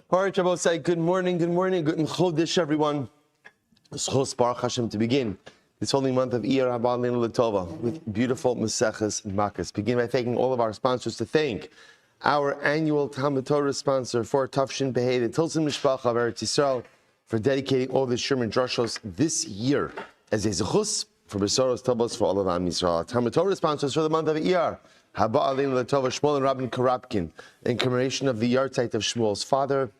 All right, Rabbi say good morning, good chodesh, everyone. Schos Baruch Hashem to begin this holy month of Iyar Haba Leinu L'Tova with beautiful Maseches and Makkos. Begin by thanking all of our sponsors. To thank our annual Talmud Torah sponsor for Tafshin Behei, the Tilson Mishpacha of Eretz Yisrael, for dedicating all the Sherman Drushos this year as a zechus for Besoros Tovos for all of Am Yisrael. Talmud Torah sponsors for the month of Iyar Haba Leinu L'Tova, Shmuel and Rabbi Karapkin, in commemoration of the yahrzeit of Shmuel's father,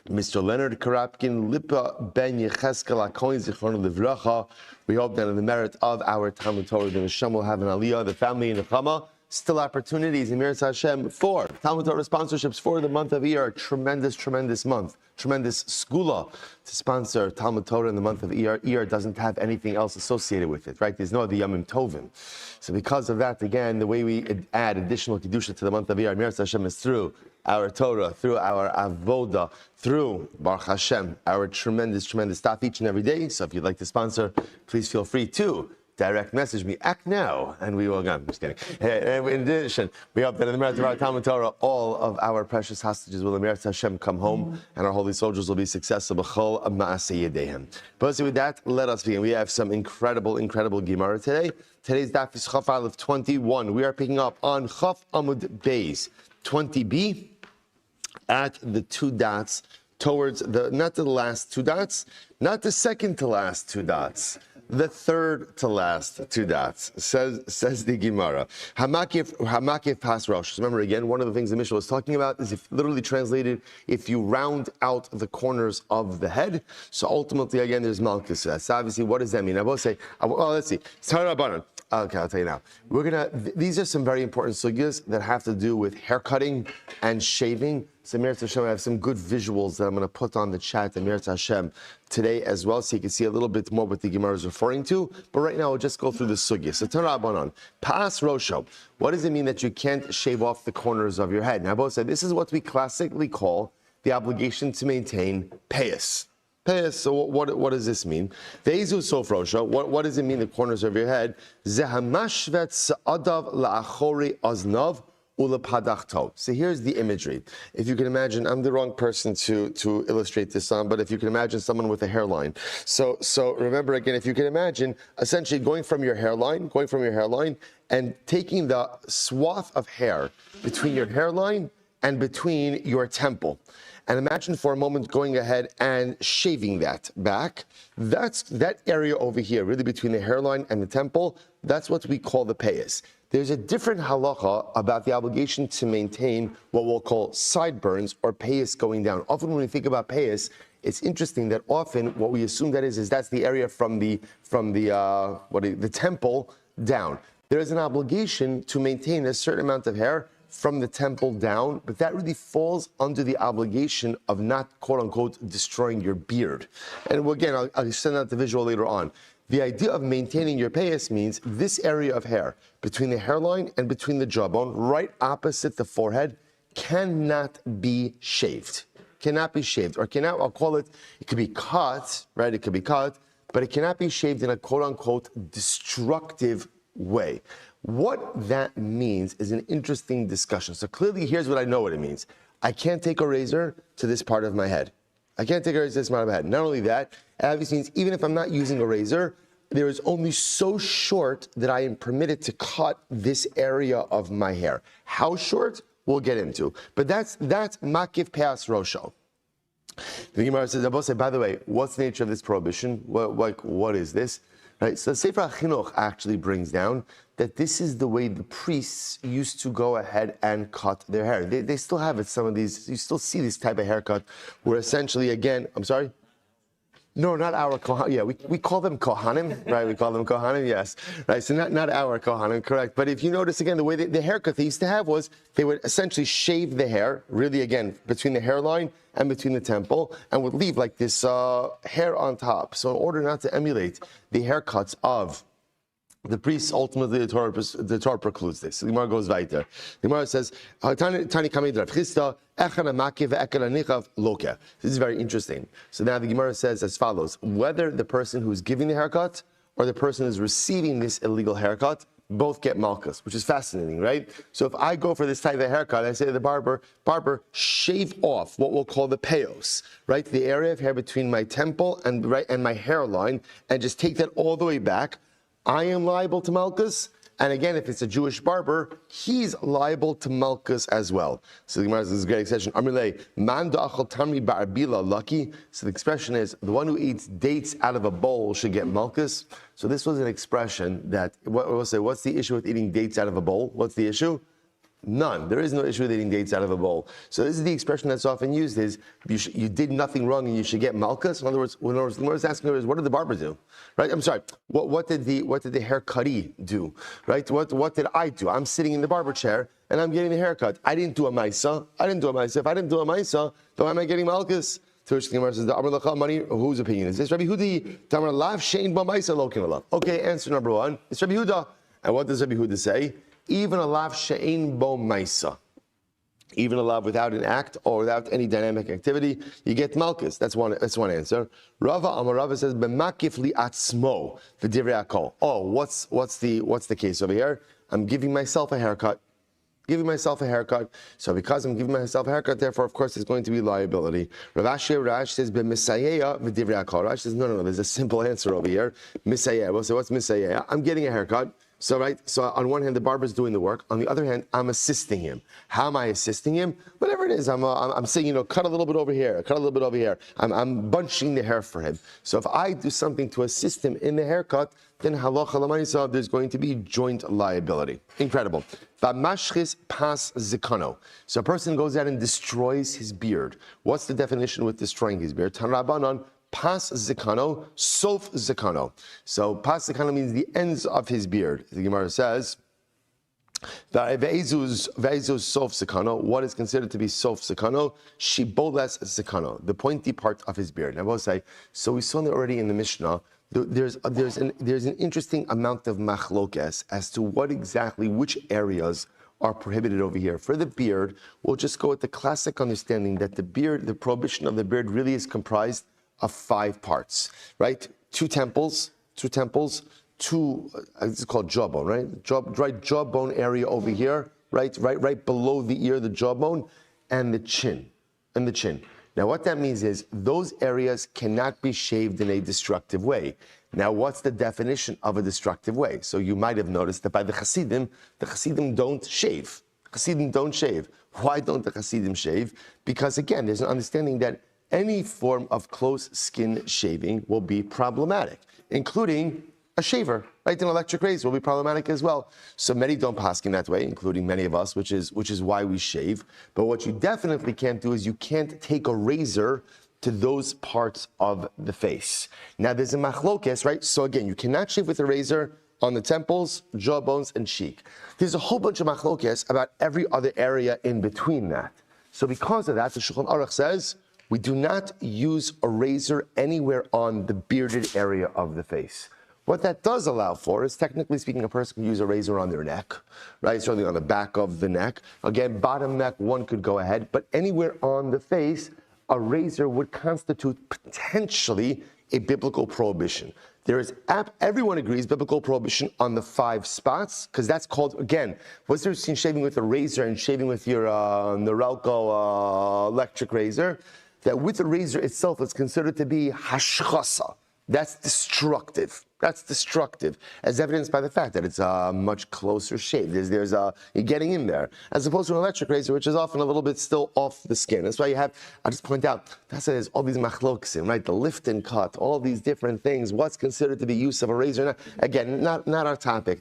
Mr. Leonard Karapkin, Lipa Ben Yecheskel HaKohen Zichrono Livracha. We hope that in the merit of our Talmud Torah, the Hashem will have an aliyah, the family in Nechama. Still opportunities in Mirat Hashem for Talmud Torah sponsorships for the month of Iyar. Tremendous month. Tremendous skula to sponsor Talmud Torah in the month of Iyar. Iyar doesn't have anything else associated with it, right? There's no other Yomim Tovim. So because of that, again, the way we add additional Kedusha to the month of Iyar, Mirat Hashem, is through our Torah, through our Avoda, through Baruch Hashem, our tremendous stuff each and every day. So if you'd like to sponsor, please feel free to direct message me, act now, and we will go. I'm just kidding. In addition, we hope that in the merit of our Talmud Torah, all of our precious hostages will, in Meretz Hashem, come home, and our holy soldiers will be successful. B'chol ma'aseh yedeihem. But with that, let us begin. We have some incredible Gemara today. Today's daf is Chaf Aleph 21. We are picking up on Chaf Amud Beis 20b at the two dots towards the, not the last two dots, not the second to last two dots, the third to last two dots, says the Gemara. Hamakif pas rosh. Remember again, one of the things the Mishnah was talking about is, if literally translated, if you round out the corners of the head. So ultimately, again, there's Malkus. So obviously, what does that mean? I will say, well, let's see. Okay, I'll tell you now. These are some very important sugyas that have to do with haircutting and shaving. So Meretz Hashem, I have some good visuals that I'm going to put on the chat at Meretz Hashem today as well, so you can see a little bit more what the Gemara is referring to. But right now, we'll just go through the sugya. So Tanra Abanon, Pas Rosho. What does it mean that you can't shave off the corners of your head? Now, I both said this is what we classically call the obligation to maintain payas. So what does this mean? Ve'ezu sof rosho. What does it mean, the corners of your head? Zehamashvet sa'adav la'achori aznav ulepadachto. So here's the imagery. If you can imagine, I'm the wrong person to illustrate this on, but if you can imagine someone with a hairline. So remember again, if you can imagine, essentially going from your hairline and taking the swath of hair between your hairline and between your temple. And imagine for a moment going ahead and shaving that back. That's that area over here, really between the hairline and the temple. That's what we call the payas. There's a different halacha about the obligation to maintain what we'll call sideburns or payas going down. Often when we think about payas, it's interesting that often what we assume that is that's the area from the temple down. There is an obligation to maintain a certain amount of hair from the temple down, but that really falls under the obligation of not, quote-unquote, destroying your beard. And again, I'll send out the visual later on. The idea of maintaining your payas means this area of hair between the hairline and between the jawbone, right opposite the forehead, cannot be shaved. Cannot be shaved. Or I'll call it could be cut, right? It could be cut, but it cannot be shaved in a, quote-unquote, destructive way. What that means is an interesting discussion. So clearly, here's what I know what it means. I can't take a razor to this part of my head. I can't take a razor to this part of my head. Not only that, it obviously means even if I'm not using a razor, there is only so short that I am permitted to cut this area of my hair. How short? We'll get into. But that's makif pas rosho. The Gemara says, by the way, what's the nature of this prohibition? What is this? Right, so Sefer HaChinuch actually brings down that this is the way the priests used to go ahead and cut their hair. They still have it, some of these, you still see this type of haircut where essentially, again, I'm sorry? No, not our Kohanim. Yeah, we call them Kohanim, right? We call them Kohanim, yes. Right, so not our Kohanim, correct. But if you notice, again, the way the haircut they used to have was they would essentially shave the hair, really, again, between the hairline and between the temple, and would leave like this hair on top. So in order not to emulate the haircuts of the priests, ultimately the Torah precludes this. The Gemara goes weiter. The Gemara says, this is very interesting. So now the Gemara says as follows: whether the person who's giving the haircut or the person who's receiving this illegal haircut, both get Makkos, which is fascinating, right? So if I go for this type of haircut, I say to the barber, shave off what we'll call the payos, right? The area of hair between my temple and my hairline, and just take that all the way back. I am liable to Makkos. And again, if it's a Jewish barber, he's liable to Makkos as well. So the Gemara says, this is a great exception. Amrilei, man da'achal tamri ba'arbila lucky. So the expression is, the one who eats dates out of a bowl should get Makkos. So this was an expression that, what's the issue with eating dates out of a bowl? What's the issue? None. There is no issue with eating dates out of a bowl. So this is the expression that's often used: is you did nothing wrong and you should get Makkos. In other words, what is asking is, what did the barber do? Right? I'm sorry. What did the haircutty do? Right? What did I do? I'm sitting in the barber chair and I'm getting the haircut. I didn't do a ma'isa. If I didn't do a ma'isa, then why am I getting Makkos? To which the Gemara says, whose opinion is this? Rabbi Hudi, Tamar Lav Shein Ba Ma'isa Lo Kin Alav. Okay, answer number one. It's Rabbi Huda. And what does Rabbi Huda say? Even a lav she'ein bo ma'isa, even a lav without an act or without any dynamic activity, you get Makkos. That's one answer. Rava says b'makif li atzmo v'divrei hakol. Oh, what's the case over here? I'm giving myself a haircut. So because I'm giving myself a haircut, therefore, of course, there's going to be liability. Rav says b'misayeya v'divrei hakol. Rash says no. There's a simple answer over here. Misayeya. Well, so what's misayeya? I'm getting a haircut. So on one hand, the barber's doing the work. On the other hand, I'm assisting him. How am I assisting him? Whatever it is, I'm saying, cut a little bit over here, cut a little bit over here. I'm bunching the hair for him. So if I do something to assist him in the haircut, then halacha l'maisa, there's going to be joint liability. Incredible. V'mashchis pas zikano. So a person goes out and destroys his beard. What's the definition with destroying his beard? Tan Rabbanan, pas zikano, sof zikano. So pas zikano means the ends of his beard. The Gemara says, ve'ezuz sof zikano. What is considered to be sof zikano? Shiboles zikano, the pointy part of his beard. And I will say, so we saw that already in the Mishnah. There's an interesting amount of machlokes as to which areas are prohibited over here. For the beard, we'll just go with the classic understanding that the prohibition of the beard really is comprised of 5 parts, right? Two temples, it's called jawbone, right? Jawbone area over here, right below the ear, the jawbone, and the chin. Now what that means is those areas cannot be shaved in a destructive way. Now what's the definition of a destructive way? So you might have noticed that by the Hasidim don't shave. Why don't the Hasidim shave? Because again, there's an understanding that any form of close skin shaving will be problematic, including a shaver, right? An electric razor will be problematic as well. So many don't paskin that way, including many of us, which is why we shave. But what you definitely can't do is you can't take a razor to those parts of the face. Now there's a machlokes, right? So again, you cannot shave with a razor on the temples, jawbones, and cheek. There's a whole bunch of machlokes about every other area in between that. So because of that, the Shulchan Aruch says, we do not use a razor anywhere on the bearded area of the face. What that does allow for is, technically speaking, a person can use a razor on their neck, right? Certainly on the back of the neck. Again, bottom neck, one could go ahead, but anywhere on the face, a razor would constitute potentially a biblical prohibition. Everyone agrees, biblical prohibition on the 5 spots, because that's called, again, what's the difference between shaving with a razor and shaving with your Norelco electric razor? That with the razor itself, it's considered to be hashchasa. That's destructive, as evidenced by the fact that it's a much closer shave. You're getting in there, as opposed to an electric razor, which is often a little bit still off the skin. That's why I just point out, that's why there's all these machloksim, right? The lift and cut, all these different things. What's considered to be use of a razor? Again, not our topic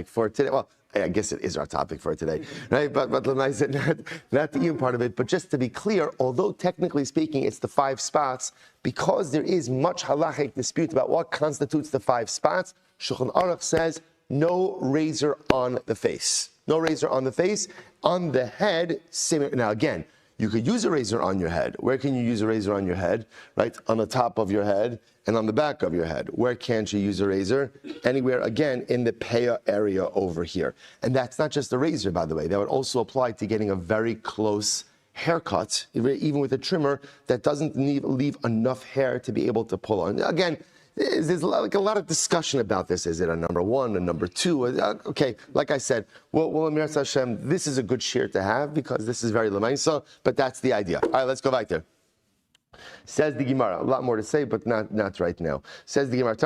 for today. Well, I guess it is our topic for today, right? But not the even part of it. But just to be clear, although technically speaking it's the 5 spots, because there is much halachic dispute about what constitutes the 5 spots, Shulchan Aruch says no razor on the face. No razor on the face. On the head, similar. Now again, you could use a razor on your head. Where can you use a razor on your head? Right? On the top of your head and on the back of your head. Where can't you use a razor? Anywhere, again, in the paya area over here. And that's not just a razor, by the way. That would also apply to getting a very close haircut, even with a trimmer that doesn't leave enough hair to be able to pull on. Again, there's like a lot of discussion about this. Is it a number one, a number two? Okay, like I said, well, Amir Hashem, this is a good shir to have because this is very lemaisa, but that's the idea. All right, let's go back there. Says the Gemara, a lot more to say, but not right now. Says the Gemara,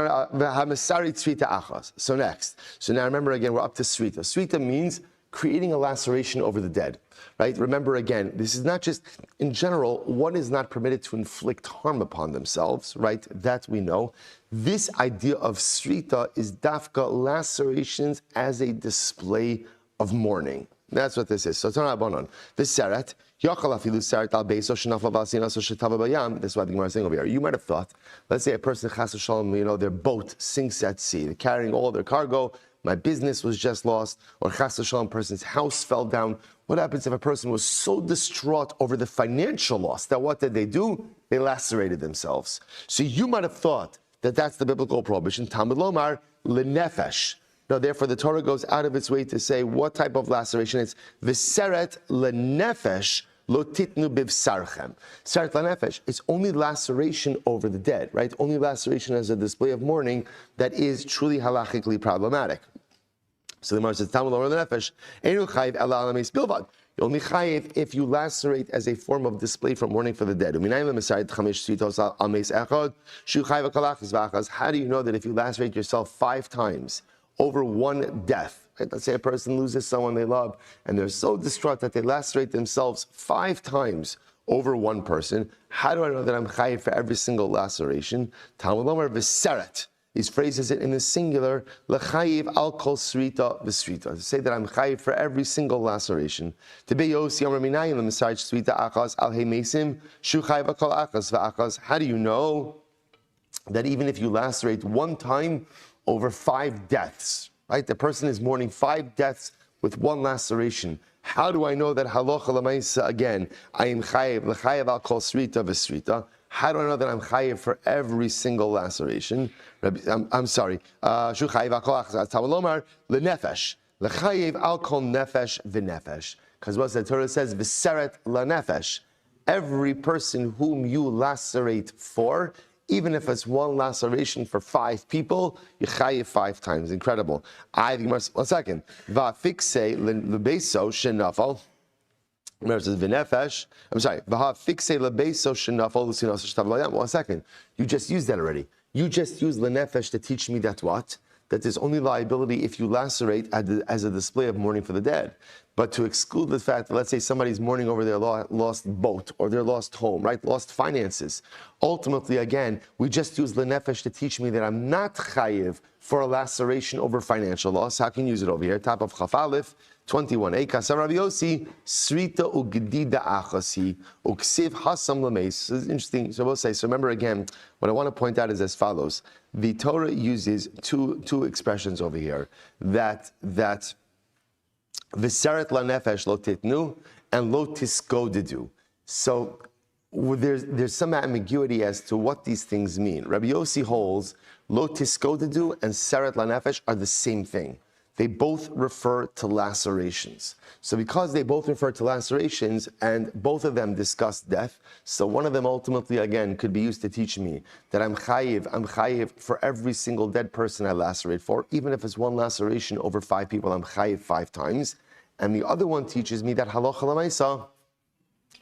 so next. So now remember again, we're up to Srita. Srita means creating a laceration over the dead, right? Remember again, this is not just, in general, one is not permitted to inflict harm upon themselves, right? That we know. This idea of Srita is dafka lacerations as a display of mourning. That's what this is. So Tanah Bonon, this seret, this is why the Gemara is saying over here. You might have thought, let's say a person, chas v'shalom, their boat sinks at sea. They're carrying all their cargo. My business was just lost. Or chas v'shalom, person's house fell down. What happens if a person was so distraught over the financial loss that what did they do? They lacerated themselves. So you might have thought that that's the biblical prohibition. Talmud lomar lenefesh. No, therefore the Torah goes out of its way to say what type of laceration it's v'seret lenefesh. Lo titnu bivsarchem. Seret lanefesh. It's only laceration over the dead, right? Only laceration as a display of mourning that is truly halachically problematic. So the Gemara says, Talmud lomar lenefesh einu chayiv ela al hameis bilvad. You only chayiv if you lacerate as a form of display from mourning for the dead. How do you know that if you lacerate yourself 5 times over one death? Right? Let's say a person loses someone they love, and they're so distraught that they lacerate themselves 5 times over one person. How do I know that I'm chayiv for every single laceration? Talmud lomar v'seret. He phrases it in the singular, l'chayiv al kol srita v'srita. To say that I'm chayiv for every single laceration. To be yosi amar minayin l'misarich srita achas al heimesim shu chayiv al kol achas v'achas. How do you know that even if you lacerate one time over 5 deaths, right? The person is mourning 5 deaths with one laceration. How do I know that halacha l'maisa again? I am chayiv l'chayiv al kol srita v'srita. How do I know that I'm chayiv for every single laceration? I'm sorry. Shu chayiv al kol achas. Talmud lomar lenefesh l'chayiv al kol nefesh v'nefesh. Because what the Torah says, v'seret lanefesh. Every person whom you lacerate for, even if it's one laceration for 5 people, you chayiv 5 times. Incredible. One second. Va'fikse lebeso shenafal. Remember, it says v'nefesh. I'm sorry. Va'fikse lebeso shenafal lusinos shtavlayam. 1 second. You just used that already. You just used lenefesh to teach me that what? That there's only liability if you lacerate as a display of mourning for the dead. But to exclude the fact that, let's say somebody's mourning over their lost boat or their lost home, right? Lost finances. Ultimately, again, we just use lenefesh to teach me that I'm not chayiv for a laceration over financial loss. How can you use it over here? Top of Chaf Aleph, 21a. Kasar Rabbi Yossi, srita ugdida achasi, uksiv hasam lameis. This is interesting. So we'll say, so remember again, what I want to point out is as follows. The Torah uses two expressions over here that v'seret lanefesh lo titnu and lo tiskodedu. So there's some ambiguity as to what these things mean. Rabbi Yossi holds lo tiskodedu and seret lanefesh are the same thing. They both refer to lacerations. So because they both refer to lacerations and both of them discuss death, so one of them ultimately, again, could be used to teach me that I'm chayiv for every single dead person I lacerate for, even if it's one laceration over 5 people, I'm chayiv 5 times. And the other one teaches me that halacha l'maisa,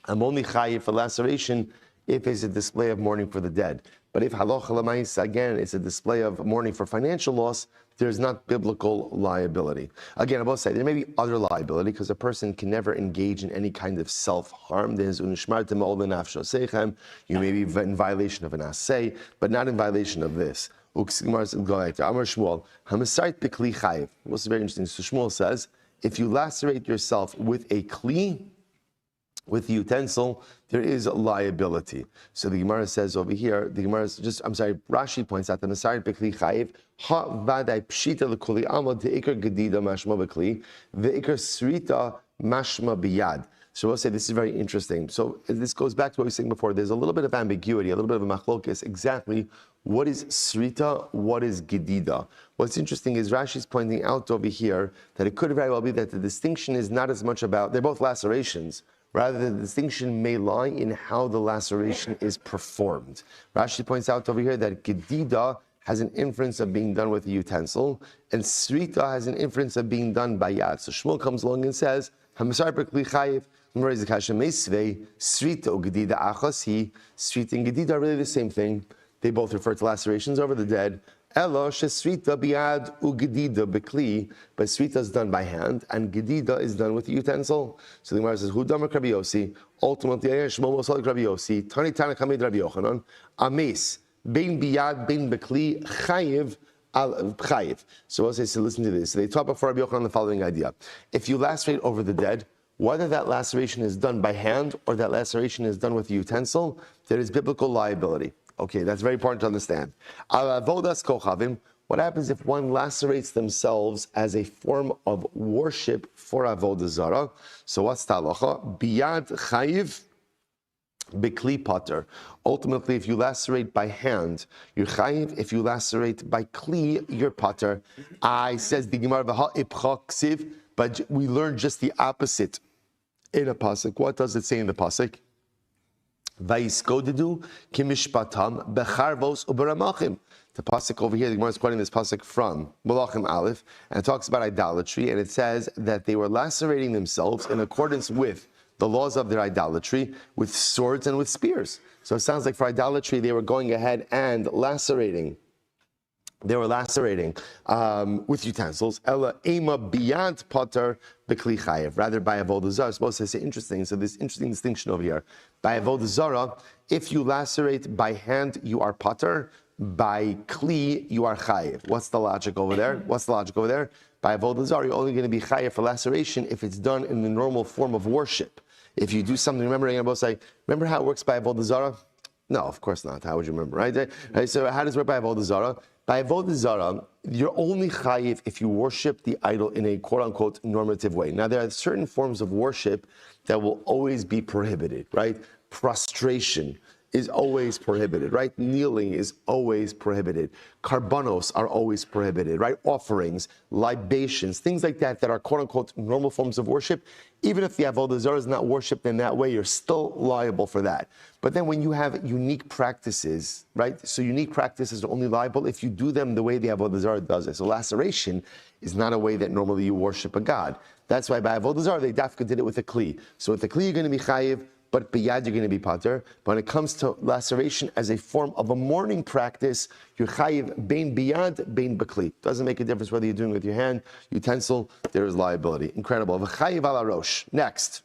I'm only chayiv for laceration if it's a display of mourning for the dead. But if halacha l'maisa, again, it's a display of mourning for financial loss, there's not biblical liability. Again, I will say there may be other liability because a person can never engage in any kind of self-harm. There's unishmartem ol nafsho seichem. You may be in violation of an asay, but not in violation of this. Amar Shmuel, hamasait b'kli chayiv. What's very interesting? So Shmuel says, if you lacerate yourself with a kli, with the utensil, there is liability. So the Gemara says over here, Rashi points out the Masari Bekli Chayiv, Ha Vadai Pshita Lekuli Amod, the Iker Gedida Mashma Bekli, the Iker Srita Mashma Biyad. So we'll say this is very interesting. So this goes back to what we were saying before. There's a little bit of ambiguity, a little bit of a machlokes, exactly what is Srita, what is Gedida. What's interesting is Rashi's pointing out over here that it could very well be that the distinction is not as much about, they're both lacerations, rather the distinction may lie in how the laceration is performed. Rashi points out over here that Gedida has an inference of being done with a utensil, and Srita has an inference of being done by Yad. So Shmuel comes along and says, Hamasar Berkli Chayiv, Srita or Gedida Achasi. Srita and Gedida are really the same thing. They both refer to lacerations over the dead. Elo Srita biad ugedida bekli, but Srita is done by hand, and Gedida is done with a utensil. So the Gemara says, Hu Damar Rabbi Yossi. Ultimately, Shmuel was like Rabbi Yossi. Tani Tana Kamid Rabbi Yochanan. Ames bein biad bein bekli chayiv. Chayiv. So we'll say, so listen to this. So they taught before Rabbi Yochanan the following idea: if you lacerate over the dead, whether that laceration is done by hand or that laceration is done with a utensil, there is biblical liability. Okay, that's very important to understand. What happens if one lacerates themselves as a form of worship for avodah zara? So what's the halacha? Biyad chayiv b'kli pater. Ultimately, if you lacerate by hand, you're chayiv. If you lacerate by kli, you're pater. Says the Gemara v'ha ipcha ksiv, but we learned just the opposite in a pasuk. What does it say in the pasuk? Vayiskodadu kimishpatam becharvos uberamachim. The pasuk over here, the Gemara is quoting this pasuk from Malachim Aleph, and it talks about idolatry, and it says that they were lacerating themselves in accordance with the laws of their idolatry, with swords and with spears. So it sounds like for idolatry, they were going ahead and lacerating. They were lacerating with utensils. Ella ema biyant potter bekli chayev. Rather by avodah zara. Supposed to say interesting. So this interesting distinction over here. By avodah zara, if you lacerate by hand, you are potter. By kli, you are chayev. What's the logic over there? By avodah zara, you're only going to be chayev for laceration if it's done in the normal form of worship. If you do something, remember how it works by avodah zara? No, of course not. How would you remember, right? So how does it work by avodah zara? By avodah zara, you're only chayiv if you worship the idol in a quote-unquote normative way. Now, there are certain forms of worship that will always be prohibited, right? Prostration is always prohibited, right? Kneeling is always prohibited. Karbanos are always prohibited, right? Offerings, libations, things like that are quote-unquote normal forms of worship. Even if the avodah zarah is not worshipped in that way, you're still liable for that. But then when you have unique practices, right? So unique practices are only liable if you do them the way the avodah zarah does it. So laceration is not a way that normally you worship a god. That's why by avodah zarah, they dafka did it with a kli. So with the kli, you're going to be chayiv, but biyad, you're going to be pater. But when it comes to laceration as a form of a mourning practice, you're chayiv bein biyad, bein bakli. Doesn't make a difference whether you're doing it with your hand, utensil, there is liability. Incredible. V'chayiv ala rosh. Next.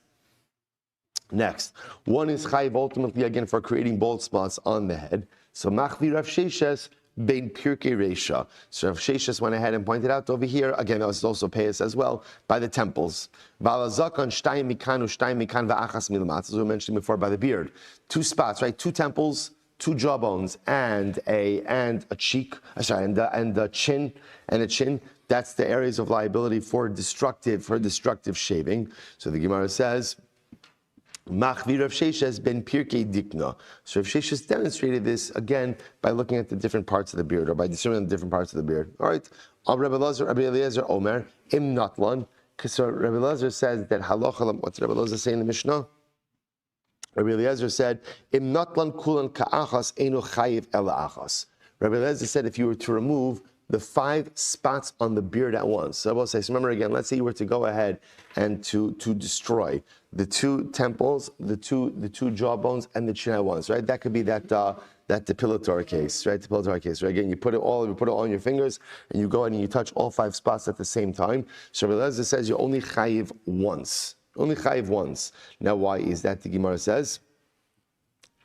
One is chayiv ultimately, again, for creating bald spots on the head. So machvi Rav Sheshes bein pirkei reisha. So Rav Sheshes went ahead and pointed out over here, again, that was also payas as well, by the temples. Valazakon shtayim mikan va'achas milmat, as we mentioned before, by the beard. 2 spots, right? 2 temples, 2 jawbones, and a cheek, and a chin. That's the areas of liability for destructive shaving. So the Gemara says, Machvi Rav Sheshes ben Pirkei Dikna. So Rav Sheshes demonstrated this again by looking at the different parts of the beard, or by discerning the different parts of the beard. All right. Rabbi Eliezer Omer Im Natlan. Because Rabbi Eliezer says that halacha. What's Rabbi Eliezer say in the Mishnah? Rabbi Eliezer said Im Natlan kulan ka'achas eno chayiv ela achas. Rabbi Eliezer said if you were to remove the 5 spots on the beard at once. So I will say, so remember again, let's say you were to go ahead and to destroy the 2 temples, the two jawbones, and the chin at once, right? That could be that depilatory case, right? Depilatory case, right? Again, you put it all on your fingers, and you go ahead and you touch all 5 spots at the same time. So Rabbi Eliezer says you only chayiv once. Now, why is that? The Gemara says,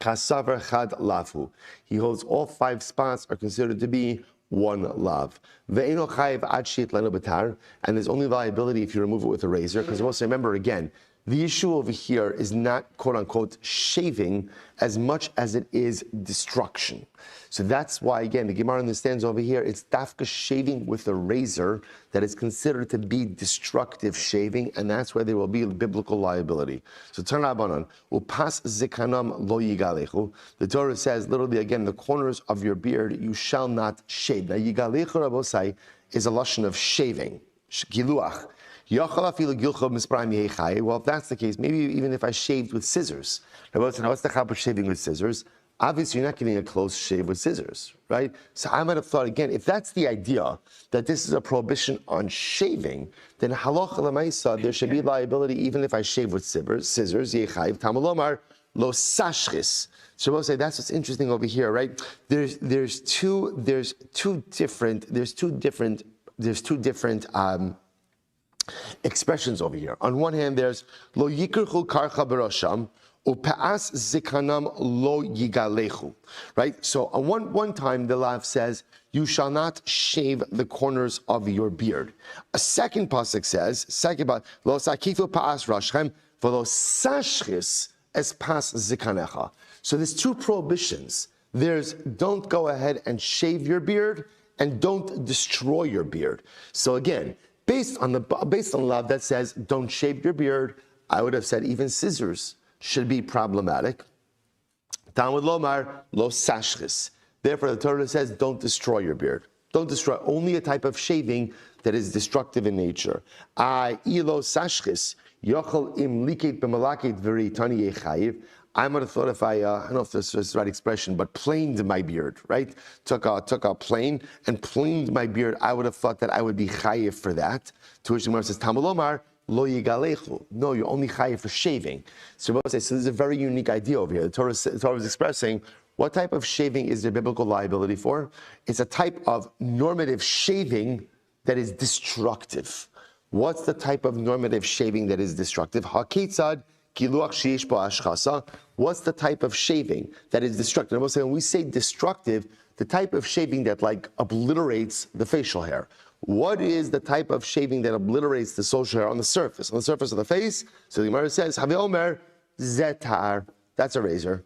Kasavar chad lafu. He holds all 5 spots are considered to be 1 lav. And there's only liability if you remove it with a razor, because also remember again, the issue over here is not quote-unquote shaving as much as it is destruction. So that's why, again, the Gemara understands over here, it's dafka shaving with a razor that is considered to be destructive shaving, and that's where there will be biblical liability. So turn Rabbanan, upas zikanam lo yigalechu. The Torah says, literally again, the corners of your beard you shall not shave. Now yigalechu, Rabbosai, is a lashon of shaving, giluach. Well, if that's the case, maybe even if I shaved with scissors. Now, what's the chap of shaving with scissors? obviously you're not getting a close shave with scissors, right? So I might have thought again, if that's the idea, that this is a prohibition on shaving, then halacha l'maisa, there should be liability even if I shave with scissors, yechayiv tamalomar lo sashchis. So we'll say that's what's interesting over here, right? There's two different expressions over here. On one hand, there's lo yikrchu karcha berosham upeas zikanam lo yigalechu. Right. So on one time, the law says you shall not shave the corners of your beard. A second pasuk says lo sakifu paas rashchem v'lo sashchis es pas zikanecha. So there's two prohibitions. There's don't go ahead and shave your beard, and don't destroy your beard. So again, based on law that says don't shave your beard, I would have said even scissors should be problematic. Talmud lomar lo sashchis. Therefore, the Torah says don't destroy your beard. Don't destroy. Only a type of shaving that is destructive in nature. Ilo sashchis yochel im liket b'malakit v'ritani yechayiv. I might have thought if I don't know if this is the right expression, but planed my beard, right? Took a plane and planed my beard. I would have thought that I would be chayiv for that. To which the Gemara says, Tamalomar lo yigalechu. No, you're only chayiv for shaving. So this is a very unique idea over here. The Torah is expressing what type of shaving is there biblical liability for? It's a type of normative shaving that is destructive. What's the type of normative shaving that is destructive? Haketzad. What's the type of shaving that is destructive? I'm saying when we say destructive, the type of shaving that obliterates the facial hair. What is the type of shaving that obliterates the social hair on the surface of the face? So the Gemara says, Have Omer zetar. That's a razor.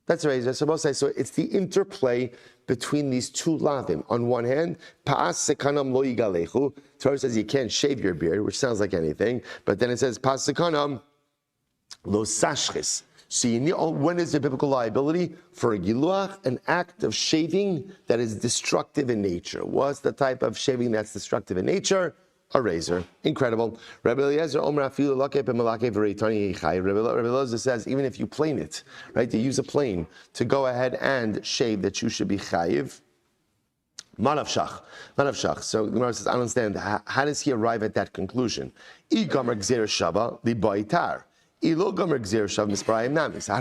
That's a razor. So it's the interplay between these two lavim. On one hand, Pa'as sekanam lo yigalechu. Torah says you can't shave your beard, which sounds like anything, but then it says Pa'as sekanam lo sashchis. So when is the biblical liability? For a giluach, an act of shaving that is destructive in nature. What's the type of shaving that's destructive in nature? A razor. Incredible. Rabbi Eliezer says, even if you plane it, right, to use a plane to go ahead and shave, that you should be chayiv. Manavshach. So the Gemara says, I don't understand. How does he arrive at that conclusion? I don't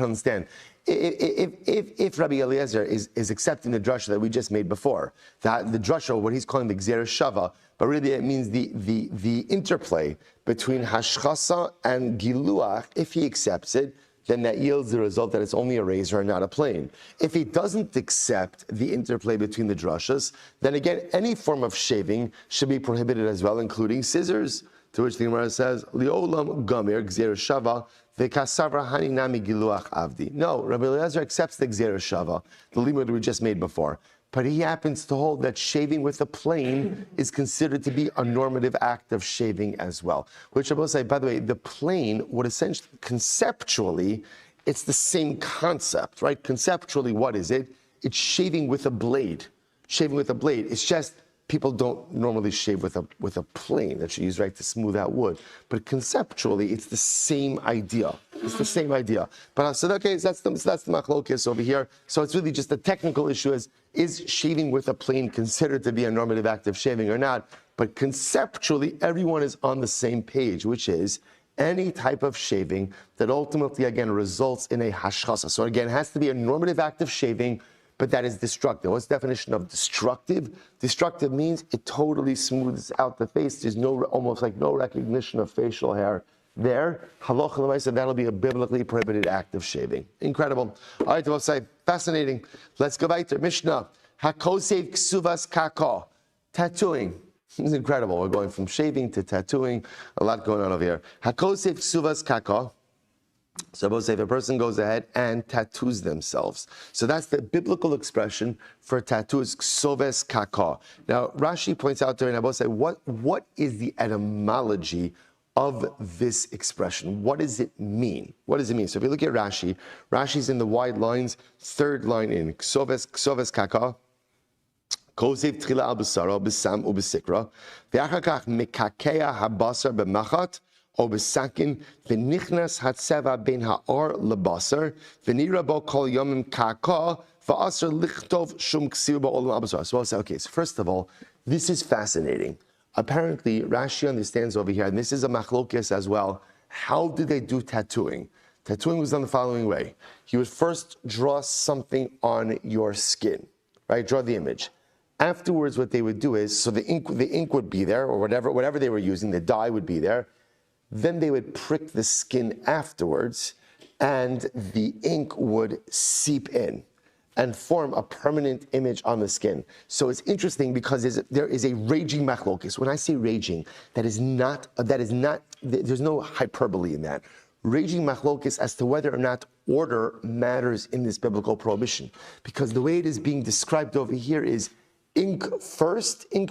understand. If Rabbi Eliezer is accepting the drasha that we just made before, that the drasha, what he's calling the Gzeir Shava, but really it means the interplay between hashchasa and giluach, if he accepts it, then that yields the result that it's only a razor and not a plane. If he doesn't accept the interplay between the drashas, then again, any form of shaving should be prohibited as well, including scissors. To which the Gemara says, Liolam Gamir Gzeir Shava V'Kasavra Hani Nami Giluach Avdi. No, Rabbi Eliezer accepts the Gzeir Shava, the limud we just made before. But he happens to hold that shaving with a plane is considered to be a normative act of shaving as well. Which I will say, by the way, the plane would essentially, conceptually, it's the same concept, right? Conceptually, what is it? It's shaving with a blade. Shaving with a blade. It's just people don't normally shave with a plane that you use, right, to smooth out wood. But conceptually, it's the same idea. It's the same idea. But so okay, that's the machlokes over here. So it's really just a technical issue: is shaving with a plane considered to be a normative act of shaving or not? But conceptually, everyone is on the same page, which is any type of shaving that ultimately, again, results in a hashchasa. So again, it has to be a normative act of shaving, but that is destructive. What's the definition of destructive? Destructive means it totally smooths out the face. There's almost like no recognition of facial hair there. Halacha l'maisa, that'll be a biblically prohibited act of shaving. Incredible. All right, we'll say, fascinating. Let's go back to Mishnah. Hakosev ksuvas kako. Tattooing. This is incredible. We're going from shaving to tattooing. A lot going on over here. Hakosev ksuvas kako. Suppose if a person goes ahead and tattoos themselves. So that's the biblical expression for tattoos, ksoves kaka. Now, Rashi points out during Abba say, what is the etymology of this expression? What does it mean? What does it mean? So if you look at Rashi, Rashi's in the wide lines, third line in, ksoves kaka, kosev tchila al basaro, besam u besikra, ve'achar kach mekakea habasar b'machat, o besakin v'nichnas hatzeva ben ha'or lebasar v'nira bo kol yomim kaka v'asar lichtov shum ksiv ba'olam abasar. So I'll say, okay, so first of all, this is fascinating. Apparently, Rashi understands over here, and this is a machlokes as well. How did they do tattooing? Tattooing was done the following way. You would first draw something on your skin, right? Draw the image. Afterwards, what they would do is, so the ink would be there, or whatever they were using, the dye would be there. Then they would prick the skin afterwards, and the ink would seep in and form a permanent image on the skin. So it's interesting because there is a raging machlokes. When I say raging, there's no hyperbole in that. Raging machlokes as to whether or not order matters in this biblical prohibition. Because the way it is being described over here is ink first. I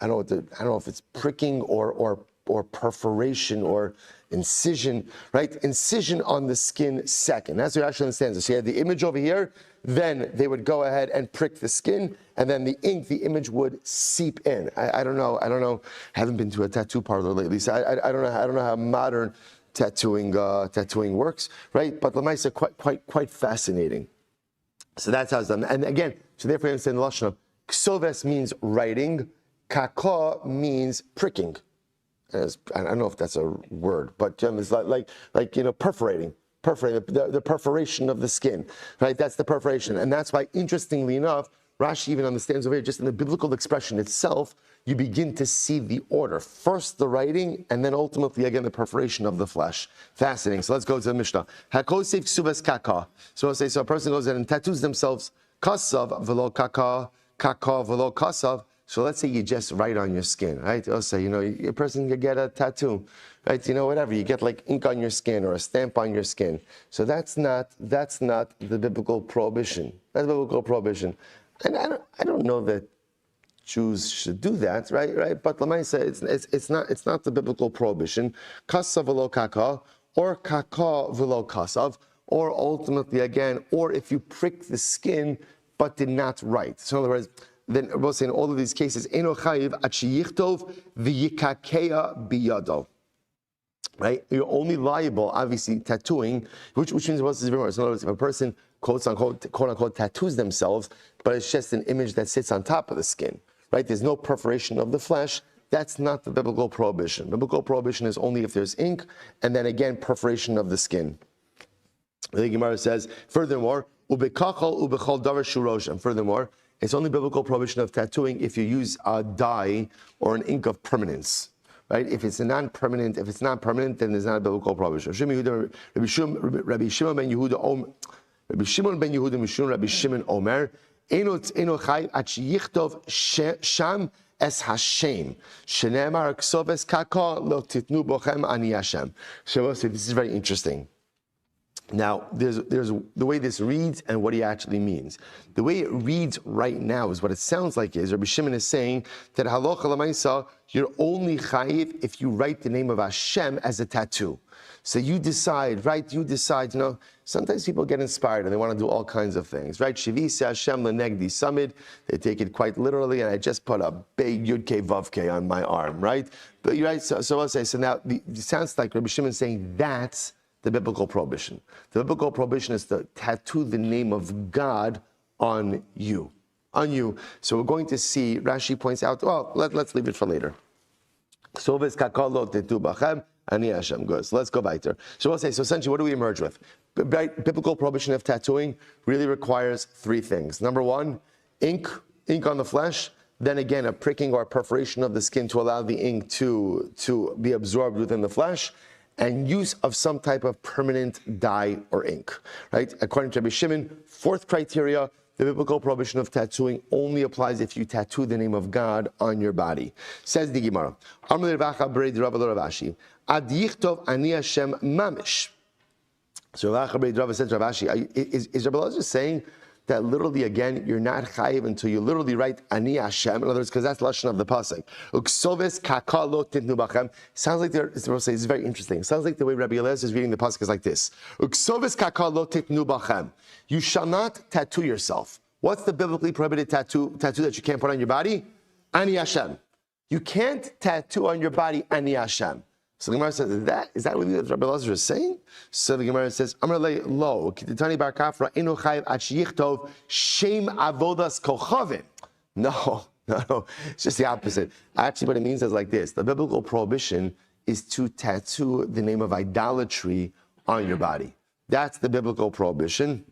don't know if it's pricking or perforation or incision, right? Incision on the skin second. That's what Rashi understands. So you had the image over here, then they would go ahead and prick the skin, and then the image would seep in. I don't know. I haven't been to a tattoo parlor lately, so I don't know how modern tattooing works, right? But Lamaisa quite fascinating. So that's how it's done. And again, so therefore you understand the lashon of ksoves means writing, kaka means pricking. I don't know if that's a word, but it's like perforating the perforation of the skin, right? That's the perforation, and that's why, interestingly enough, Rashi even understands over here, just in the biblical expression itself, you begin to see the order. First the writing, and then ultimately again the perforation of the flesh. Fascinating. So let's go to the Mishnah. Hakosef ksuvas kaka. So I'll say, so a person goes in and tattoos themselves kasav velo kaka, kaka velo kasav. So let's say you just write on your skin, right? I'll say, a person could get a tattoo, right? Whatever. You get like ink on your skin or a stamp on your skin. So that's not the biblical prohibition. That's the biblical prohibition. And I don't know that Jews should do that, right? But Lamaisa, it's not the biblical prohibition. Kasav v'lo kaka, or kaka v'lo kasav, or ultimately again, or if you prick the skin but did not write. So in other words, then we'll say in all of these cases, Eno chayiv achiyichtov v'yikakeya biyado. Right? You're only liable, obviously, tattooing, which means what's this very. So in other words, if a person quote unquote tattoos themselves, but it's just an image that sits on top of the skin, right? There's no perforation of the flesh. That's not the biblical prohibition. Biblical prohibition is only if there's ink, and then again perforation of the skin. The Gemara says, furthermore, ubekachal ubechal davar shurosh, and furthermore, it's only biblical prohibition of tattooing if you use a dye or an ink of permanence, right? If it's not permanent, then there's not a biblical prohibition. Rabbi Shimon ben Yehuda Mishum Rabbi Shimon Omer, Eno Chai Achiyichtov Sham Es Hashem Shenemar Ksoves Kaka Lo Titnu Bochem Ani Hashem. So this is very interesting. Now, there's the way this reads and what he actually means. The way it reads right now is what it sounds like is Rabbi Shimon is saying that halacha l'maisa, you're only chayiv if you write the name of Hashem as a tattoo. So you decide, sometimes people get inspired and they want to do all kinds of things, right? Shivisa Hashem lenegdi samid, they take it quite literally, and I just put a big Yud-K Vav-K on my arm, right? But you're right, so I'll say, so now it sounds like Rabbi Shimon saying that's the biblical prohibition. The biblical prohibition is to tattoo the name of God on you. So we're going to see, Rashi points out, well, let's leave it for later. Good. So let's go back there. So we'll say, so essentially, what do we emerge with? Biblical prohibition of tattooing really requires three things. Number one, ink on the flesh. Then again, a pricking or a perforation of the skin to allow the ink to be absorbed within the flesh, and use of some type of permanent dye or ink, right? According to Rabbi Shimon, fourth criteria, the biblical prohibition of tattooing only applies if you tattoo the name of God on your body. Says the Gemara, Ad yichtov ani Hashem mamish. So Rava said to Rav Ashi, is Rabbi just saying that literally, again, you're not chayiv until you literally write Ani Hashem. In other words, because that's the lashon of the pasuk. Uksoves kakalo titnu bachem. Sounds like it's very interesting. Sounds like the way Rabbi Eliezer is reading the pasuk is like this. Uksoves kakalo titnu bachem. You shall not tattoo yourself. What's the biblically prohibited tattoo that you can't put on your body? Ani Hashem. You can't tattoo on your body Ani Hashem. So the Gemara says, is that what Rabbi Elazar is saying? So the Gemara says, Amar le lo, Kititani bar Kafra, inu chayiv at sheyichtov, shem avodas kochavim. No. It's just the opposite. Actually, what it means is like this. The biblical prohibition is to tattoo the name of idolatry on your body. That's the biblical prohibition.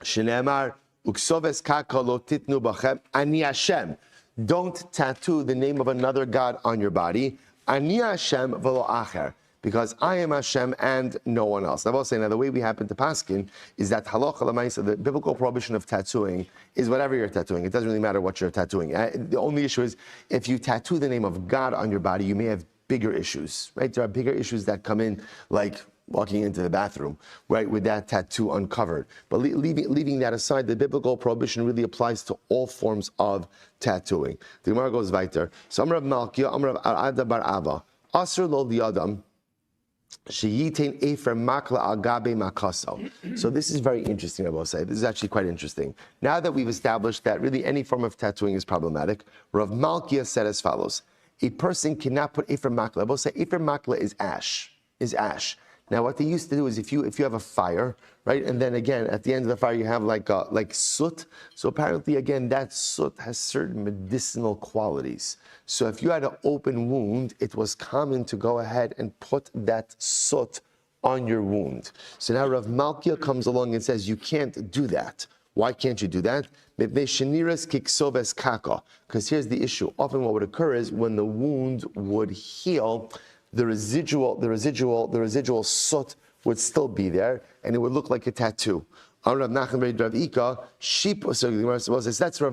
Shenemar, uksoves kaka lo titnu bachem, ani Hashem. Don't tattoo the name of another God on your body. Ani Hashem v'lo acher. Because I am Hashem and no one else. I will say, now the way we happen to paskin is that halacha l'maisa, the biblical prohibition of tattooing is whatever you're tattooing. It doesn't really matter what you're tattooing. The only issue is if you tattoo the name of God on your body, you may have bigger issues, right? There are bigger issues that come in, like walking into the bathroom, right, with that tattoo uncovered. But leaving that aside, the biblical prohibition really applies to all forms of tattooing. The Gemara goes weiter. So Amar Rav Malkiah, Amar Rav Ada bar Ava, Asr lo liadam. So this is very interesting, I will say. This is actually quite interesting. Now that we've established that really any form of tattooing is problematic, Rav Malkiah said as follows: a person cannot put Ephraim Makla. I will say Ephraim Makla is ash. Now, what they used to do is if you have a fire, right, and then again at the end of the fire you have like soot. So apparently, again, that soot has certain medicinal qualities. So if you had an open wound, it was common to go ahead and put that soot on your wound. So now Rav Malkiah comes along and says you can't do that. Why can't you do that? Because here's the issue. Often what would occur is when the wound would heal, the residual soot would still be there, and it would look like a tattoo. So that's Rav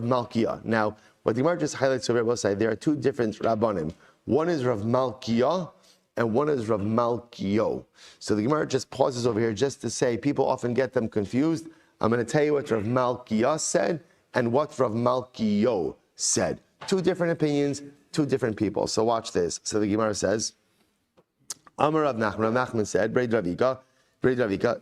Malkiah. Now, what the Gemara just highlights over here, there are two different Rabbanim. One is Rav Malkiah, and one is Rav Malkio. So the Gemara just pauses over here just to say, people often get them confused. I'm going to tell you what Rav Malkiah said, and what Rav Malkio said. Two different opinions, two different people. So watch this. So the Gemara says, Amar Rav Nachman said, Breid Ravika,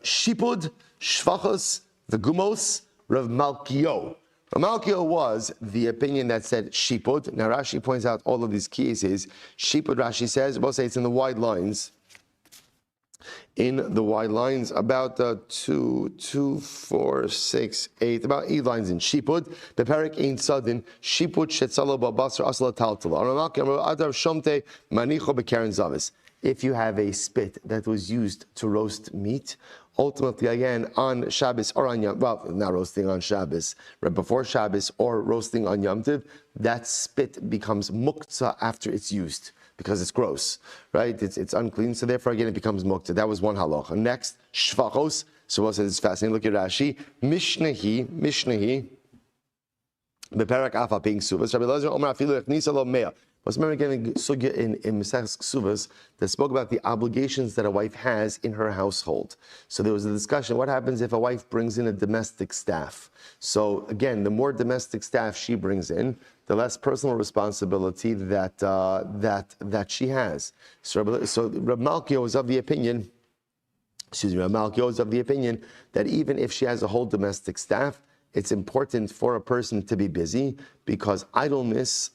Shipud, Shvachos, V'gumos, Rav Malkio. Rav Malkio was the opinion that said Shipud. Now Rashi points out all of these cases. Shipud, Rashi says, we'll say it's in the wide lines. In the wide lines, about 2, 4, 6, 8, about 8 lines in Shipud. Beperik ein sadin, Shipud shetzalo babasar asla taltala. Rav Malkio, Adav shomte manicho bekaren zavis. If you have a spit that was used to roast meat, ultimately, again, on Shabbos or on Yom, well, not roasting on Shabbos, right before Shabbos or roasting on Yom Tov, that spit becomes muktzah after it's used because it's gross, right? It's unclean, so therefore, again, it becomes muktzah. That was one halacha. Next, shvachos. So we'll say this is fascinating. Look at Rashi. Mishnahi, beperak afa ping suvas. Rabbi Elazar Omer afilu echnisa lo mea. Let's remember again sugya in Maseches Ksuvas that spoke about the obligations that a wife has in her household. So there was a discussion, what happens if a wife brings in a domestic staff? So again, the more domestic staff she brings in, the less personal responsibility that she has. So Rav Malkiah was of the opinion, that even if she has a whole domestic staff, it's important for a person to be busy because idleness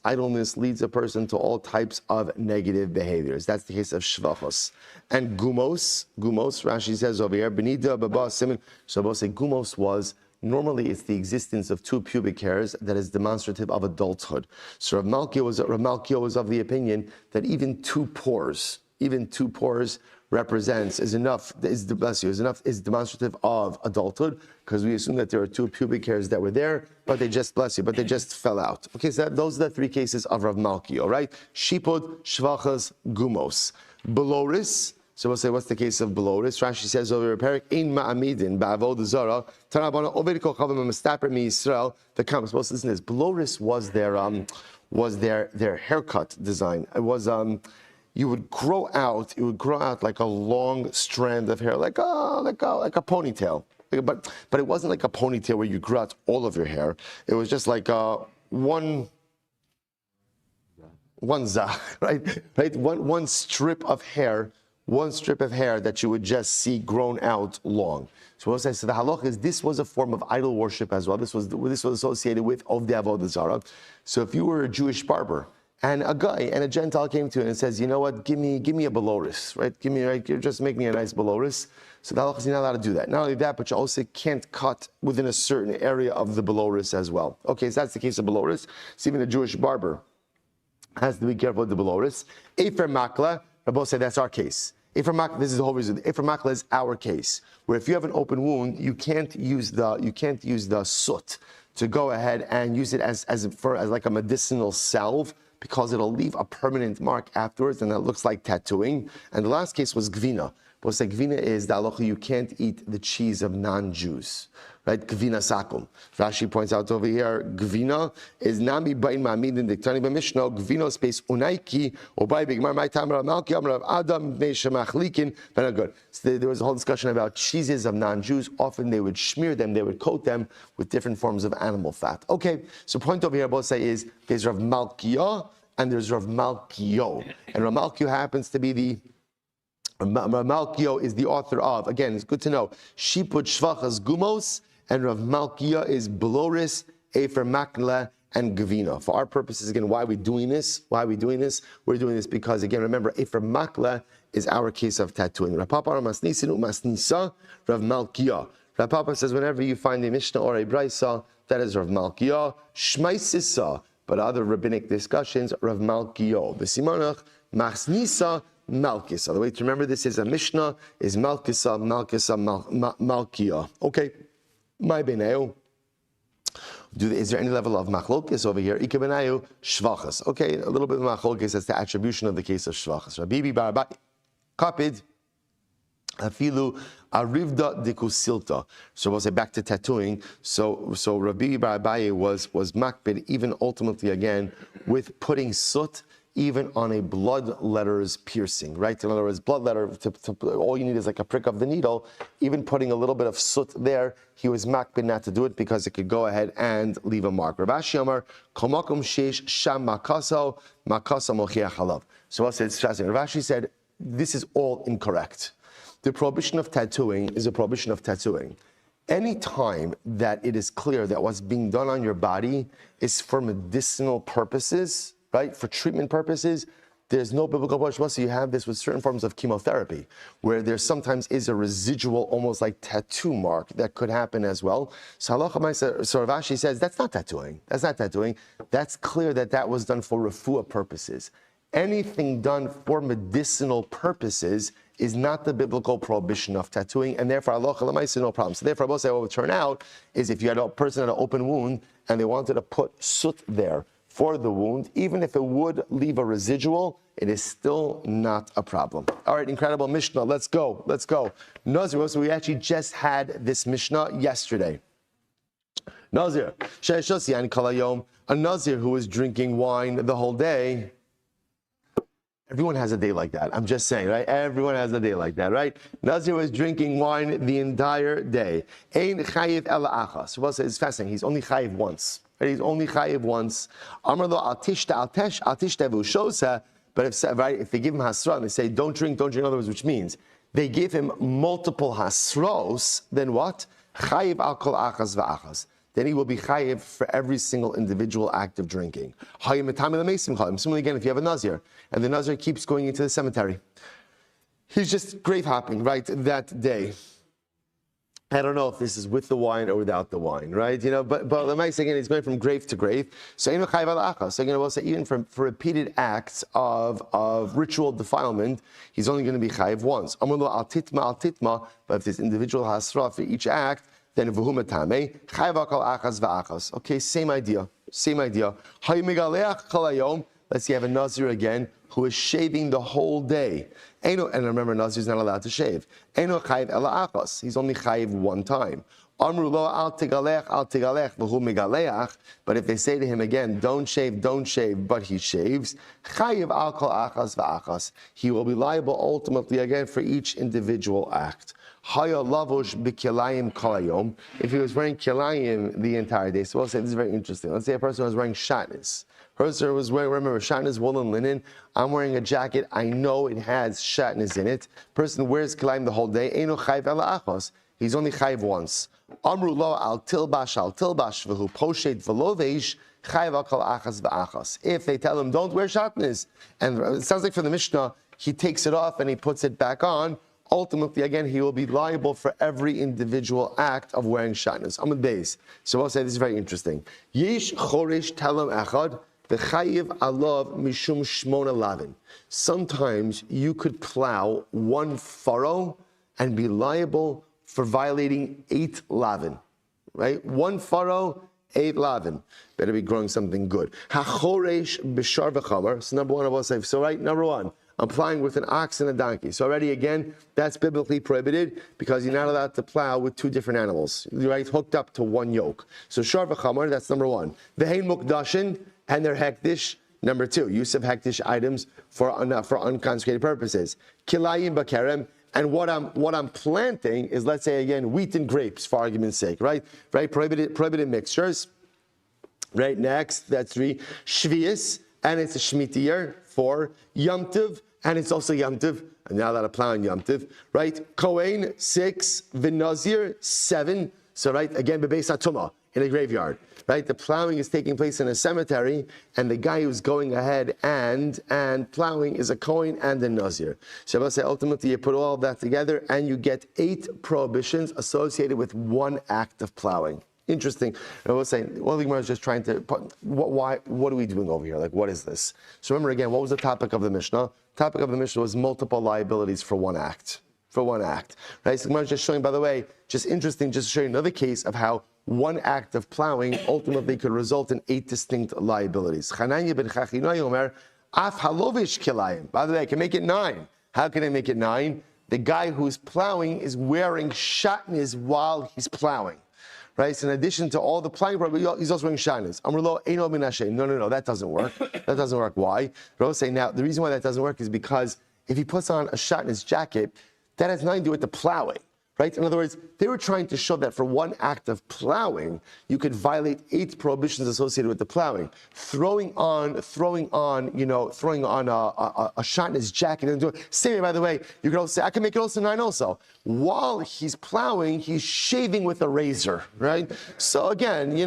leads a person to all types of negative behaviors. That's the case of shvachos. And gumos, Rashi says over here, benida baba simin. So we'll say gumos was, normally it's the existence of 2 pubic hairs that is demonstrative of adulthood. So Rav Malkiah was of the opinion that even two pores is demonstrative of adulthood, because we assume that there are 2 pubic hairs that were there, but they just fell out. Okay, so those are the 3 cases of Rav Malkiah, right? Shipud, Shvachas, Gumos. Beloris, so we'll say, what's the case of Beloris? Rashi says over here, Ein ma'amidin ba'avod zara, tarabana oved kochavim ha'mistaper mi'Yisrael, the comes. Well, listen to this. Beloris was their haircut design. It was, it would grow out like a long strand of hair, like a ponytail. But it wasn't like a ponytail where you grew out all of your hair. It was just like one zah, right? One strip of hair that you would just see grown out long. So we'll say, so the halach is this was a form of idol worship as well. This was associated with Ovdei Avodah Zarah. So if you were a Jewish barber And a guy and a Gentile came to him and says, you know what, give me a beloris, right? Just make me a nice beloris. So the halacha is not allowed to do that. Not only that, but you also can't cut within a certain area of the beloris as well. Okay, so that's the case of beloris. So even a Jewish barber has to be careful with the beloris. Efer makla, Rabbi said that's our case. Efer makla, this is the whole reason. Efer makla is our case, where if you have an open wound, you can't use the soot to go ahead and use it as like a medicinal salve, because it'll leave a permanent mark afterwards, and that looks like tattooing. And the last case was gvina. But gvina is the halacha, you can't eat the cheese of non-Jews, right? Gvina sakum. Rashi points out over here, gvina is nami bain ma'amid in diktani b'mishnah, gvino space unaiki, or by bigmar my time of malki amar of adam bnei shemachlikin. Very good. So there was a whole discussion about cheeses of non-Jews. Often they would smear them, they would coat them with different forms of animal fat. Okay, so point over here, both say is there's Rav Malkiah and there's Rav Malkio, and Rav Malkio happens to be the Malkio is the author of, again, it's good to know, Shiput Shvachas Gumos, and Rav Malkia is Beloris, Efer Makla, and Gavina. For our purposes, again, why are we doing this? We're doing this because, again, remember, Efer Makla is our case of tattooing. Rav Papa Masnisin Masnisa, Rav Malkia. Rav Papa says, whenever you find a Mishnah or a Braisa, that is Rav Malkia. Shmaisisa, but other rabbinic discussions, Rav Malkio. The Simonach, Masnisa, Malkis. So the way to remember this is a Mishnah is Malkisa, Malkia. Okay, my beneo. Is there any level of machlokis over here? Ike benayu shvachas. Okay, a little bit of machlokis as the attribution of the case of shvachas. Rabbi Barabai kapid afilu arivda dekusilta. So we'll say back to tattooing. So Rabbi Barabai was makbid even ultimately again with putting soot even on a blood letter's piercing, right? In other words, blood letter, all you need is like a prick of the needle. Even putting a little bit of soot there, he was makbid not to do it because it could go ahead and leave a mark. Rav Ashi Amar, komakum sheish sham makaso, makasa mochiach halav. So it's fascinating. Rav Ashi said, this is all incorrect. The prohibition of tattooing is a prohibition of tattooing. Any time that it is clear that what's being done on your body is for medicinal purposes, right, for treatment purposes, there's no biblical prohibition. So you have this with certain forms of chemotherapy, where there sometimes is a residual, almost like tattoo mark that could happen as well. So Rav Ashi says, that's not tattooing. That's not tattooing. That's clear that was done for refuah purposes. Anything done for medicinal purposes is not the biblical prohibition of tattooing, and therefore Allah Lamaisa, no problem. So therefore, what would turn out is if you had a person had an open wound and they wanted to put soot there for the wound, even if it would leave a residual, it is still not a problem. All right, incredible Mishnah. Let's go. Nazir, so we actually just had this Mishnah yesterday. Nazir, a Nazir who was drinking wine the whole day. Everyone has a day like that. I'm just saying, right? Everyone has a day like that, right? Nazir was drinking wine the entire day. Ein chayiv ela achas. Well, it's fascinating. He's only chayiv once. Right? He's only chayiv once. Amar lo al tishta v'ushosa. But if they give him hasra and they say don't drink, in other words, which means they give him multiple hasros, then what? Chayiv al kol achas v'achas. Then he will be chayiv for every single individual act of drinking. Similarly, again, if you have a Nazir, and the Nazir keeps going into the cemetery, he's just grave hopping, right, that day. I don't know if this is with the wine or without the wine, right? But the mice again, he's going from grave to grave. So we'll say even for repeated acts of ritual defilement, he's only going to be chayiv once. But if there's individual hasra for each act, then v'humatame chayav kol achas v'achas. Okay, same idea. Let's see, you have a Nazir again who is shaving the whole day. And remember, Nazir is not allowed to shave. Eno chayav ela achas. He's only chayav one time. Amru lo al tigalech v'hu megaleach. But if they say to him again, don't shave, but he shaves, chayav al kol achas v'achas. He will be liable ultimately again for each individual act. Haya lavosh b'kilayim kalayom. If he was wearing kilayim the entire day, so we'll say this is very interesting. Let's say a person was wearing shatnez. Person was wearing, remember, shatnez, woolen linen. I'm wearing a jacket. I know it has shatnez in it. Person wears kilayim the whole day. Eino chayv ela achos. He's only chayv once. Amru lo al tilbash v'hu poshet v'lovesh chayav kol achas v'achas. If they tell him don't wear shatnez, and it sounds like for the Mishnah, he takes it off and he puts it back on, ultimately, again, he will be liable for every individual act of wearing shatnez. Amud Beis. So I'll say this is very interesting. Yesh choresh talam echad v'chayiv alav mishum shmona lavin. Sometimes you could plow one furrow and be liable for violating 8 lavin. Right? One furrow, 8 lavin. Better be growing something good. Ha-choresh b'shar v'chamer. So number one, I will say. So right, number one, I'm plowing with an ox and a donkey. So already again, that's biblically prohibited because you're not allowed to plow with 2 different animals. You're right, hooked up to one yoke. So shar v'chamer, that's number one. V'hein mukdashin, and they're hektish. Number 2, use of hektish items for unconsecrated purposes. Kilayim b'kerem. And what I'm planting is, let's say again, wheat and grapes, for argument's sake, right? Right, prohibited mixtures. Right, next, that's 3. Shvius, and it's a Shemitah year. 4. Yom Tov, and it's also Yom Tov. And now that I'm plowing Yom Tov, right? Kohen, 6. V'nazir, 7. So right, again, bebeis hatumah, in a graveyard. Right, the plowing is taking place in a cemetery, and the guy who's going ahead and plowing is a Kohen and a Nazir. So I say ultimately you put all of that together, and you get 8 prohibitions associated with one act of plowing. Interesting. I will say, well, the Gemara is just trying to what are we doing over here? Like, what is this? So remember again, what was the topic of the Mishnah? The topic of the Mishnah was multiple liabilities for one act. Right? So the Gemara is just showing, by the way, just interesting, just to show you another case of how one act of plowing ultimately could result in 8 distinct liabilities. Chananya ben Chachinoi Omer, af halovish kilayim. By the way, I can make it 9. How can I make it 9? The guy who's plowing is wearing shatnez while he's plowing. Right? So in addition to all the plowing, he's also wearing shatnez. Amrlo eino min Hashem. No, that doesn't work. That doesn't work. Why? Rabbi say now the reason why that doesn't work is because if he puts on a shatnez jacket, that has nothing to do with the plowing. Right? In other words, they were trying to show that for one act of plowing, you could violate 8 prohibitions associated with the plowing. Throwing on a shatnez jacket and doing. Same way, by the way, you could also say, I can make it also 9 also. While he's plowing, he's shaving with a razor, right? So again,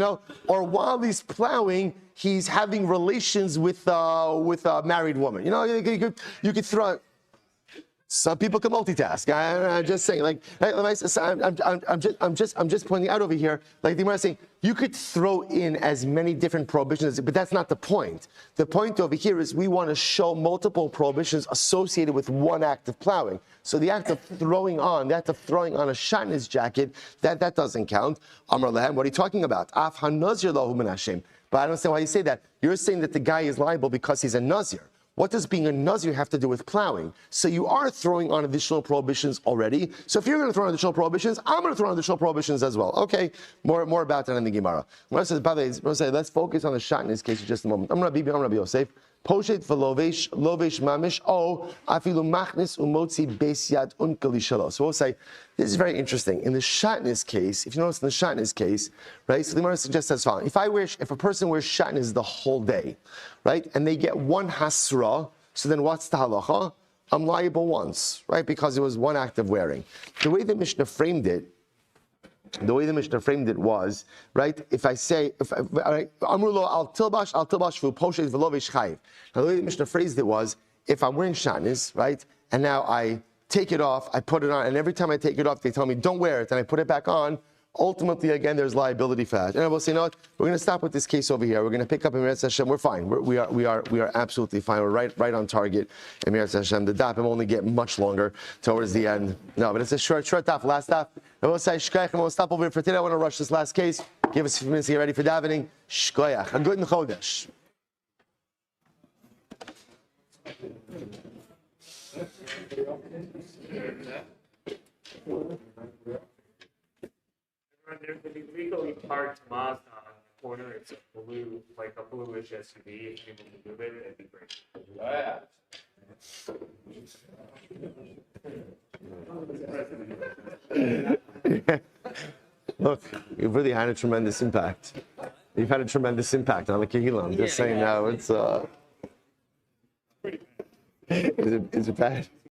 or while he's plowing, he's having relations with a married woman. You could throw. Some people can multitask. I'm just saying, I'm just pointing out over here, like the Gemara is saying, you could throw in as many different prohibitions, but that's not the point. The point over here is we want to show multiple prohibitions associated with one act of plowing. So the act of throwing on a shatnez jacket, that doesn't count. Amar lehem, what are you talking about? Af hanazir lahu min Hashem. But I don't understand why you say that. You're saying that the guy is liable because he's a nazir. What does being a Nazir have to do with plowing? So you are throwing on additional prohibitions already. So if you're going to throw on additional prohibitions, I'm going to throw on additional prohibitions as well. Okay, more about that in the Gemara. Gemara says, by the way, let's focus on the shatnez case for just a moment. I'm going to be Yosef. Poshet v'lovesh mamish afilu machnis umotzi beis yad unkali shalo. So we'll say, this is very interesting. In the shatnez case, if you notice in the shatnez case, right, so the Gemara suggests as follows. If a person wears shatnez the whole day, right, and they get 1 hasra, so then what's the halacha? I'm liable once, right, because it was one act of wearing. The way the Mishnah framed it was, right, if I say, Amrulo al tilbash fu poshet v'lovish chayiv. Now the way the Mishnah phrased it was, if I'm wearing shatnez, right, and now I take it off, I put it on, and every time I take it off, they tell me, don't wear it, and I put it back on, ultimately, again, there's liability for that. And I will say, we're going to stop with this case over here. We're going to pick up in Meretz Hashem. We're fine. We are absolutely fine. We're right on target in Meretz Hashem. The daf will only get much longer towards the end. No, but it's a short daf, last daf. I will say, Shkoyach, and we'll stop over here for today. I want to rush this last case. Give us a few minutes to get ready for davening. Shkoyach. A good chodesh. There's an illegally parked Mazda on the corner. It's a blue, like a bluish SUV. If you want to move it, it'd be great. Look, you've really had a tremendous impact. You've had a tremendous impact on the Kehillah. I'm just saying now, it's is it bad?